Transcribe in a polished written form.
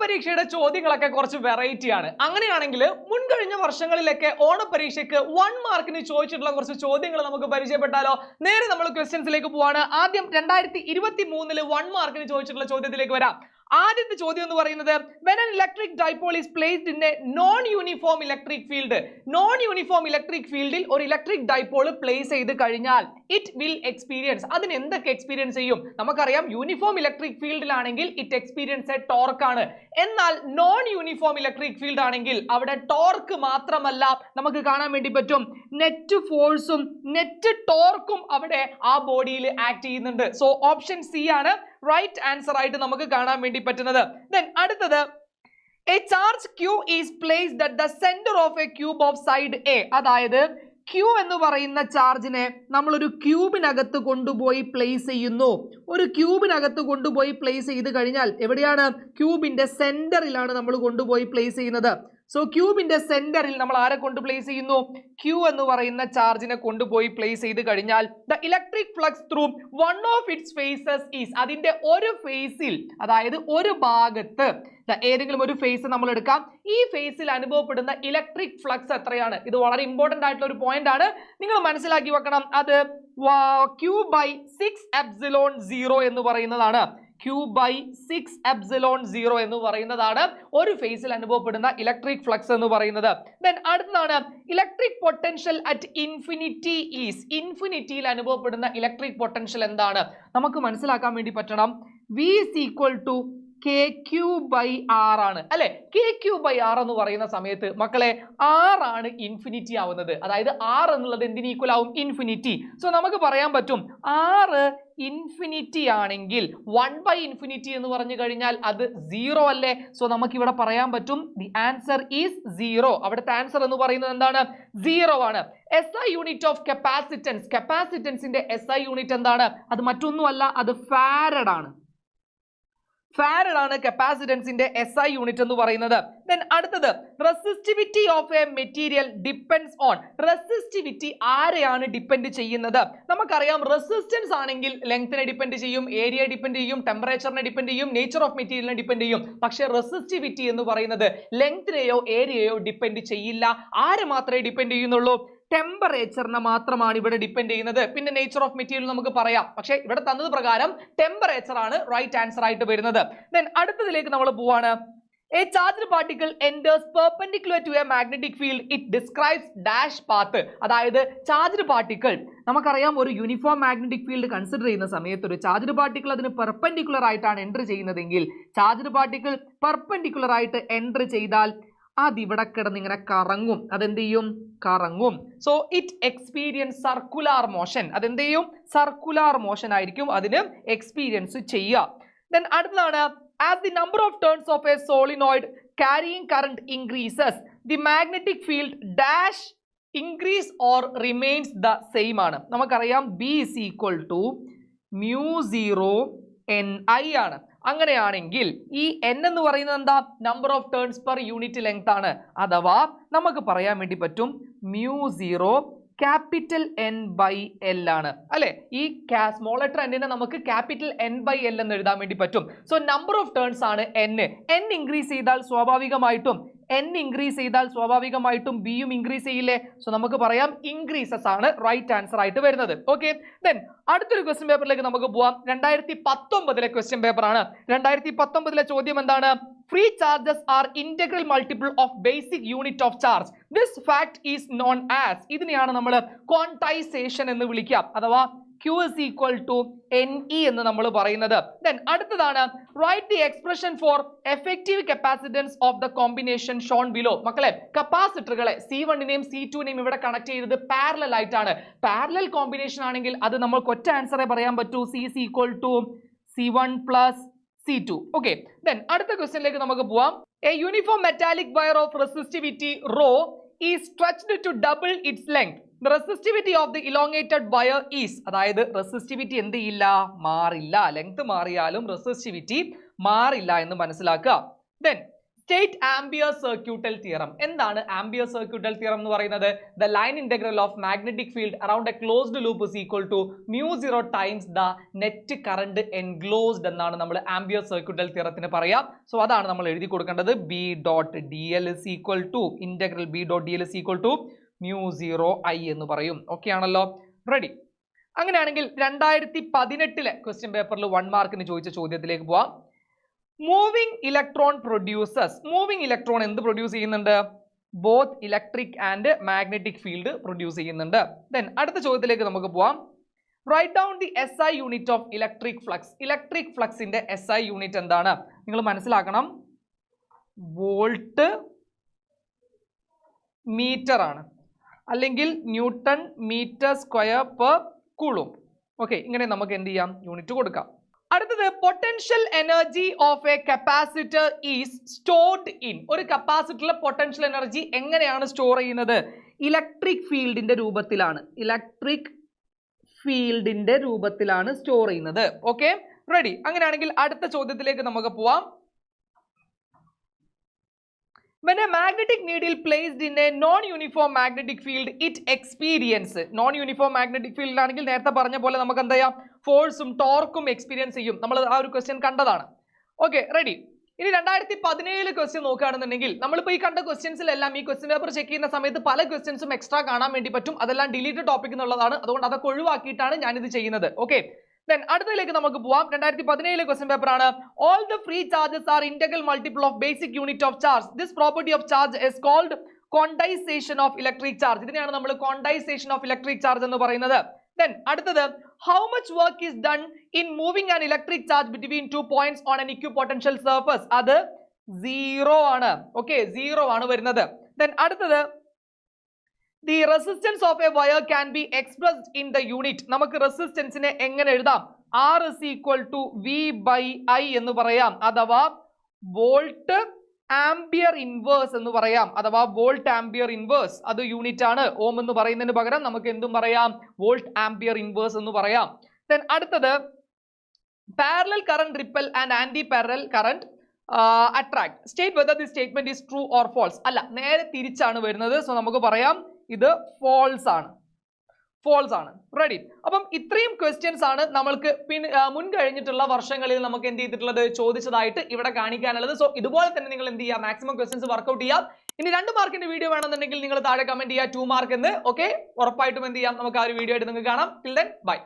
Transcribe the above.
ഓണപരീക്ഷയുടെ ചോദ്യങ്ങളൊക്കെ കുറച്ച് വെറൈറ്റി ആണ്. അങ്ങനെയാണെങ്കിൽ മുൻകഴിഞ്ഞ വർഷങ്ങളിലൊക്കെ ഓണപരീക്ഷയ്ക്ക് 1 മാർക്കിന് ചോദിച്ചിട്ടുള്ള കുറച്ച് ചോദ്യങ്ങൾ നമുക്ക് പരിചയപ്പെട്ടാലോ? നേരെ നമ്മൾ ക്വസ്റ്റ്യൻസിലേക്ക് പോവാണ്. ആദ്യം 2023 1 മാർക്കിന് ചോദിച്ചിട്ടുള്ള ചോദ്യത്തിലേക്ക് വരാം. ആദ്യത്തെ ചോദ്യം എന്ന് പറയുന്നത് when an electric dipole is placed in a non-uniform electric field. non-uniform electric fieldൽ ഒരു ഇലക്ട്രിക് ഡൈപോൾ പ്ലേസ് ചെയ്ത് കഴിഞ്ഞാൽ it will experience, അതിന് എന്തൊക്കെ എക്സ്പീരിയൻസ് ചെയ്യും? നമുക്കറിയാം യൂണിഫോം ഇലക്ട്രിക് ഫീൽഡിലാണെങ്കിൽ it experience a torque ആണ്. എന്നാൽ നോൺ യൂണിഫോം ഇലക്ട്രിക് ഫീൽഡ് ആണെങ്കിൽ അവിടെ ടോർക്ക് മാത്രമല്ല നമുക്ക് കാണാൻ വേണ്ടി പറ്റും, നെറ്റ് ഫോഴ്സും നെറ്റ് ടോർക്കും അവിടെ ആ ബോഡിയിൽ ആക്ട് ചെയ്യുന്നുണ്ട്. സോ ഓപ്ഷൻ സി ആണ് റൈറ്റ് ആൻസർ ആയിട്ട് നമുക്ക് കാണാൻ വേണ്ടി പറ്റുന്നത്. Then അടുത്തത് a charge q is placed at the center of a cube of side A. അതായത് Q എന്ന് പറയുന്ന ചാർജിനെ നമ്മൾ ഒരു ക്യൂബിനകത്ത് കൊണ്ടുപോയി പ്ലേസ് ചെയ്യുന്നു. ഒരു ക്യൂബിനകത്ത് കൊണ്ടുപോയി പ്ലേസ് ചെയ്ത് കഴിഞ്ഞാൽ എവിടെയാണ്? ക്യൂബിന്റെ സെന്ററിലാണ് നമ്മൾ കൊണ്ടുപോയി പ്ലേസ് ചെയ്യുന്നത്. സോ ക്യൂബിന്റെ സെന്ററിൽ നമ്മൾ ആരെ കൊണ്ട് പ്ലേസ് ചെയ്യുന്നു? Q എന്ന് പറയുന്ന ചാർജിനെ കൊണ്ടുപോയി പ്ലേസ് ചെയ്ത് കഴിഞ്ഞാൽ the electric flux through one of its phases is, അതിന്റെ ഒരു ഫേസിൽ, അതായത് ഒരു ഭാഗത്ത്, ഏതെങ്കിലും ഒരു ഫേസ് നമ്മൾ എടുക്കാം, ഈ ഫേസിൽ അനുഭവപ്പെടുന്ന ഇലക്ട്രിക് ഫ്ലക്സ് എത്രയാണ്? ഇത് വളരെ ഇമ്പോർട്ടന്റ് ആയിട്ടുള്ള ഒരു പോയിന്റ് ആണ്, നിങ്ങൾ മനസ്സിലാക്കി വെക്കണം. അത് Q/6ε0 എന്ന് പറയുന്നതാണ്. Q/6ε0 എന്ന് പറയുന്നതാണ് ഒരു ഫേസിൽ അനുഭവപ്പെടുന്ന ഇലക്ട്രിക് ഫ്ലക്സ് എന്ന് പറയുന്നത്. ദെൻ അടുത്തതാണ് electric potential at infinity is, ഇൻഫിനിറ്റിയിൽ അനുഭവപ്പെടുന്ന ഇലക്ട്രിക് പൊട്ടൻഷ്യൽ എന്താണ്? നമുക്ക് മനസ്സിലാക്കാൻ വേണ്ടി പറ്റണം. V is equal to KQ/R ആണ് അല്ലെ? KQ/R എന്ന് പറയുന്ന സമയത്ത് മക്കളെ R ആണ് ഇൻഫിനിറ്റി ആവുന്നത്. അതായത് R എന്നുള്ളത് എന്തിന് ഈക്വൽ ആവും? ഇൻഫിനിറ്റി. സോ നമുക്ക് പറയാൻ പറ്റും R ഇൻഫിനിറ്റി ആണെങ്കിൽ 1/∞ എന്ന് പറഞ്ഞു കഴിഞ്ഞാൽ അത് 0 അല്ലേ? സോ നമുക്ക് ഇവിടെ പറയാൻ പറ്റും ദി ആൻസർ ഈസ് 0. അവിടുത്തെ ആൻസർ എന്ന് പറയുന്നത് എന്താണ്? 0 ആണ്. SI യൂണിറ്റ് ഓഫ് കപ്പാസിറ്റൻസ്, കപ്പാസിറ്റൻസിന്റെ SI യൂണിറ്റ് എന്താണ്? അത് മറ്റൊന്നുമല്ല, അത് ഫാരഡ് ആണ്. ഫാരഡ് ആണ് കപ്പാസിറ്റൻസിന്റെ SI യൂണിറ്റ് എന്ന് പറയുന്നത്. ദെൻ അടുത്തത് resistivity of A material depends on, resistivity ആരെയാണ് ഡിപ്പെൻഡ് ചെയ്യുന്നത്? നമുക്കറിയാം റെസിസ്റ്റൻസ് ആണെങ്കിൽ ലെങ്ത്തിനെ ഡിപ്പെൻഡ് ചെയ്യും, ഏരിയ ഡിപ്പെൻഡ് ചെയ്യും, ടെമ്പറേച്ചറിനെ ഡിപ്പെൻഡ് ചെയ്യും, നേച്ചർ ഓഫ് മെറ്റീരിയലിനെ ഡിപ്പെൻഡ് ചെയ്യും. പക്ഷേ റെസിസ്റ്റിവിറ്റി എന്ന് പറയുന്നത് ലെങ്ത്തിനെയോ ഏരിയയോ ഡിപ്പെൻഡ് ചെയ്യില്ല. ആരെ മാത്രമേ ഡിപ്പെൻഡ് ചെയ്യുന്നുള്ളൂ? ടെമ്പറേച്ചറിനെ മാത്രമാണ് ഇവിടെ ഡിപ്പെൻഡ് ചെയ്യുന്നത്. പിന്നെ നേച്ചർ ഓഫ് മെറ്റീരിയൽ നമുക്ക് പറയാം, പക്ഷേ ഇവിടെ തന്നത് പ്രകാരം ടെമ്പറേച്ചർ ആണ് റൈറ്റ് ആൻസർ ആയിട്ട് വരുന്നത്. ദെൻ അടുത്തതിലേക്ക് നമ്മൾ പോവാണ്. A charged particle enters perpendicular to a magnetic field. It describes dash path. അതായത് ചാർജ്ഡ് പാർട്ടിക്കിൾ, നമുക്കറിയാം ഒരു യൂണിഫോം മാഗ്നറ്റിക് ഫീൽഡ് കൺസിഡർ ചെയ്യുന്ന സമയത്ത് ഒരു ചാർജ്ഡ് പാർട്ടിക്കിൾ അതിന് പെർപെൻഡിക്കുലർ ആയിട്ടാണ് എൻറ്റർ ചെയ്യുന്നതെങ്കിൽ, ചാർജ്ഡ് പാർട്ടിക്കിൾ പെർപെൻഡിക്കുലർ ആയിട്ട് എൻറ്റർ ചെയ്താൽ അതിവിടെ കിടന്ന് ഇങ്ങനെ കറങ്ങും. അതെന്ത് ചെയ്യും? കറങ്ങും. So it experience circular motion. അതെന്ത് ചെയ്യും? സർക്കുലാർ മോഷൻ ആയിരിക്കും അതിന് എക്സ്പീരിയൻസ് ചെയ്യുക. ദെൻ അടുത്തതാണ് as the number of turns of a solenoid carrying current increases, the magnetic field dash increase or remains the same ആണ്. നമുക്കറിയാം B is equal to μ0 Ni ആണ്. അങ്ങനെയാണെങ്കിൽ ഈ n എന്ന് പറയുന്നത് എന്താ? Number of turns per unit length ആണ്. അഥവാ നമുക്ക് പറയാൻ വേണ്ടി പറ്റും μ0 ക്യാപിറ്റൽ N/L ആണ് അല്ലെ? ഈ സ്മോൾ ലെറ്റർ n നമുക്ക് ക്യാപിറ്റൽ N/L എന്ന് എഴുതാൻ വേണ്ടി പറ്റും. സോ നമ്പർ ഓഫ് ടേൺസ് ആണ് n. n ഇൻക്രീസ് ചെയ്താൽ സ്വാഭാവികമായിട്ടും b യും ഇൻക്രീസ് ചെയ്യില്ലേ? സോ നമുക്ക് പറയാം ഇൻക്രീസസ് ആണ് റൈറ്റ് ആൻസർ ആയിട്ട് വരുന്നത്. ഓക്കെ, ദെൻ അടുത്തൊരു ക്വസ്റ്റ്യൻ പേപ്പറിലേക്ക് നമുക്ക് പോവാം. 2019 ക്വസ്റ്റ്യൻ പേപ്പർ ആണ്. 2019 ചോദ്യം എന്താണ്? Free charges are integral multiple of basic unit of charge. This fact is known as, ഇതിനെയാണ് നമ്മൾ ക്വാണ്ടൈസേഷൻ എന്ന് വിളിക്കുക. അഥവാ Q is equal to Ne എന്ന് നമ്മൾ പറയുന്നത്. Then അടുത്തതാണ് write the expression for effective capacitance of the combination shown below. മക്കളെ കപ്പാസിറ്ററുകളെ C1നെയും C2നെയും ഇവിടെ കണക്ട് ചെയ്തത് പാരലൽ ആയിട്ടാണ്. പാരലൽ കോമ്പിനേഷൻ ആണെങ്കിൽ അത് നമ്മൾക്ക് ഒറ്റ ആൻസറേ പറയാൻ പറ്റൂ. C is equal to C1 plus C2. Okay, then അടുത്ത ക്വസ്റ്റ്യനിലേക്ക് നമുക്ക് പോവാം. A uniform metallic wire of resistivity rho is stretched to double its length. The resistivity of the elongated wire is, അതായത് റെസിസ്റ്റിവിറ്റി എന്ത് ചെയ്യില്ല? മാറില്ല. ലെങ്ത് മാറിയാലും resistivity മാറില്ല എന്ന് മനസ്സിലാക്കുക. Then state ampere circuital theorem. എന്താണ് ആംബിയർ സർക്യൂട്ടൽ തിയറം എന്ന് പറയുന്നത്? The line integral of magnetic field around a closed loop is equal to μ0 times the net current enclosed എന്നാണ് നമ്മൾ ആംബിയർ സർക്യൂട്ടൽ തിയറത്തിന് പറയാം. സോ അതാണ് നമ്മൾ എഴുതി കൊടുക്കേണ്ടത്. B dot D L is equal to integral B dot D L is equal to μ0 എന്ന് പറയും. Okay ആണല്ലോ, റെഡി. അങ്ങനെയാണെങ്കിൽ 2018 ക്വസ്റ്റ്യൻ പേപ്പറിൽ 1 മാർക്കിന് ചോദിച്ച ചോദ്യത്തിലേക്ക് പോവാം. Moving electron producers. Moving electron എന്ത് പ്രൊഡ്യൂസ് ചെയ്യുന്നുണ്ട്? Both electric and magnetic field produce ചെയ്യുന്നുണ്ട്. ദെൻ അടുത്ത ചോദ്യത്തിലേക്ക് നമുക്ക് പോവാം. Right down the SI unit of electric flux. Electric ഫ്ലക്സിന്റെ SI യൂണിറ്റ് എന്താണ്? നിങ്ങൾ മനസ്സിലാക്കണം, വോൾട്ട് മീറ്റർ ആണ്, അല്ലെങ്കിൽ newton metre square per coulomb. Okay, ഇങ്ങനെ നമുക്ക് എന്ത് ചെയ്യാം? യൂണിറ്റ് കൊടുക്കാം. അടുത്തത് potential energy of a capacitor is stored in. ഒരു കപ്പാസിറ്ററിലെ പൊട്ടൻഷ്യൽ എനർജി എങ്ങനെയാണ് സ്റ്റോർ ചെയ്യുന്നത്? ഇലക്ട്രിക് ഫീൽഡിന്റെ രൂപത്തിലാണ്. ഇലക്ട്രിക് ഫീൽഡിന്റെ രൂപത്തിലാണ് സ്റ്റോർ ചെയ്യുന്നത്. Okay, ready. അങ്ങനെയാണെങ്കിൽ അടുത്ത ചോദ്യത്തിലേക്ക് നമുക്ക് പോവാം. When a magnetic needle placed in a non-uniform magnetic field, it experience. Non-uniform magnetic field ആണെങ്കിൽ നേരത്തെ പറഞ്ഞ പോലെ നമുക്ക് എന്താ ചെയ്യാം? ഫോഴ്സും ടോർക്കും എക്സ്പീരിയൻസ് ചെയ്യും. നമ്മൾ ആ ഒരു ക്വസ്റ്റ്യൻ കണ്ടതാണ്. Okay, ready. ഇനി 2017 ക്വസ്റ്റ്യൻ നോക്കുകയാണെന്നുണ്ടെങ്കിൽ നമ്മളിപ്പോൾ ഈ കണ്ട ക്വസ്റ്റ്യൻസിലെല്ലാം ഈ ക്വസ്റ്റ്യൻ പേപ്പർ ചെക്ക് ചെയ്യുന്ന സമയത്ത് പല ക്വസ്റ്റ്യൻസും എക്സ്ട്രാ കാണാൻ വേണ്ടി പറ്റും. അതെല്ലാം ഡിലീറ്റഡ് ടോപ്പിക് എന്നുള്ളതാണ്. അതുകൊണ്ട് അതൊക്കെ ഒഴിവാക്കിയിട്ടാണ് ഞാനിത് ചെയ്യുന്നത്. ഓക്കെ, then അടുത്തതിലേക്ക് നമുക്ക് പോവാം. 2017 ക്വസ്റ്റ്യൻ പേപ്പർ ആണ്. All the free charges are integral multiple of basic unit of charge. This property of charge is called quantization of electric charge. ഇതിനെയാണ് നമ്മൾ quantization of electric charge എന്ന് പറയുന്നത്. Then അടുത്തത്, how much work is done in moving an electric charge between two points on an equipotential surface? അത് 0 ആണ്. Okay, 0 ആണ് വരുന്നത്. Then അടുത്തത്, the resistance of a wire can be expressed in the unit. നമുക്ക് റെസിസ്റ്റൻസിനെ എങ്ങനെ എഴുതാം? R is equal to V by I എന്ന് പറയാം, അഥവാ വോൾട്ട് ആംപിയർ ഇൻവേഴ്സ് എന്ന് പറയാം, അഥവാ വോൾട്ട് ആംപിയർ ഇൻവേഴ്സ്. അത് യൂണിറ്റ് ആണ്. ഓം എന്ന് പറയുന്നതിന് പകരം നമുക്ക് എന്തും പറയാം? വോൾട്ട് ആംപിയർ ഇൻവേഴ്സ് എന്ന് പറയാം. Then അടുത്തത്, parallel current repel and anti parallel current attract. State whether this statement is true or false. അല്ല, നേരെ തിരിച്ചാണ് വരുന്നത്. സോ നമുക്ക് പറയാം ഇത് ഫോൾസ് ആണ്. ഫോൾസ് ആണ്. റെഡി. അപ്പം ഇത്രയും ക്വസ്റ്റ്യൻസ് ആണ് നമ്മൾക്ക് മുൻ കഴിഞ്ഞിട്ടുള്ള വർഷങ്ങളിൽ നമുക്ക് എന്ത് ചെയ്തിട്ടുള്ളത്? ചോദിച്ചതായിട്ട് ഇവിടെ കാണിക്കാനുള്ളത്. സോ ഇതുപോലെ തന്നെ നിങ്ങൾ എന്ത് ചെയ്യുക? മാക്സിമം ക്വസ്റ്റ്യൻസ് വർക്ക്ഔട്ട് ചെയ്യാം. ഇനി 2 മാർക്കിന്റെ വീഡിയോ വേണമെന്നുണ്ടെങ്കിൽ നിങ്ങൾ താഴെ കമന്റ് ചെയ്യുക 2 മാർക്ക് എന്ന്. ഓക്കെ, ഉറപ്പായിട്ടും എന്ത് ചെയ്യാം? നമുക്ക് ആ ഒരു വീഡിയോ ആയിട്ട് നിങ്ങൾക്ക് കാണാം. Till then bye.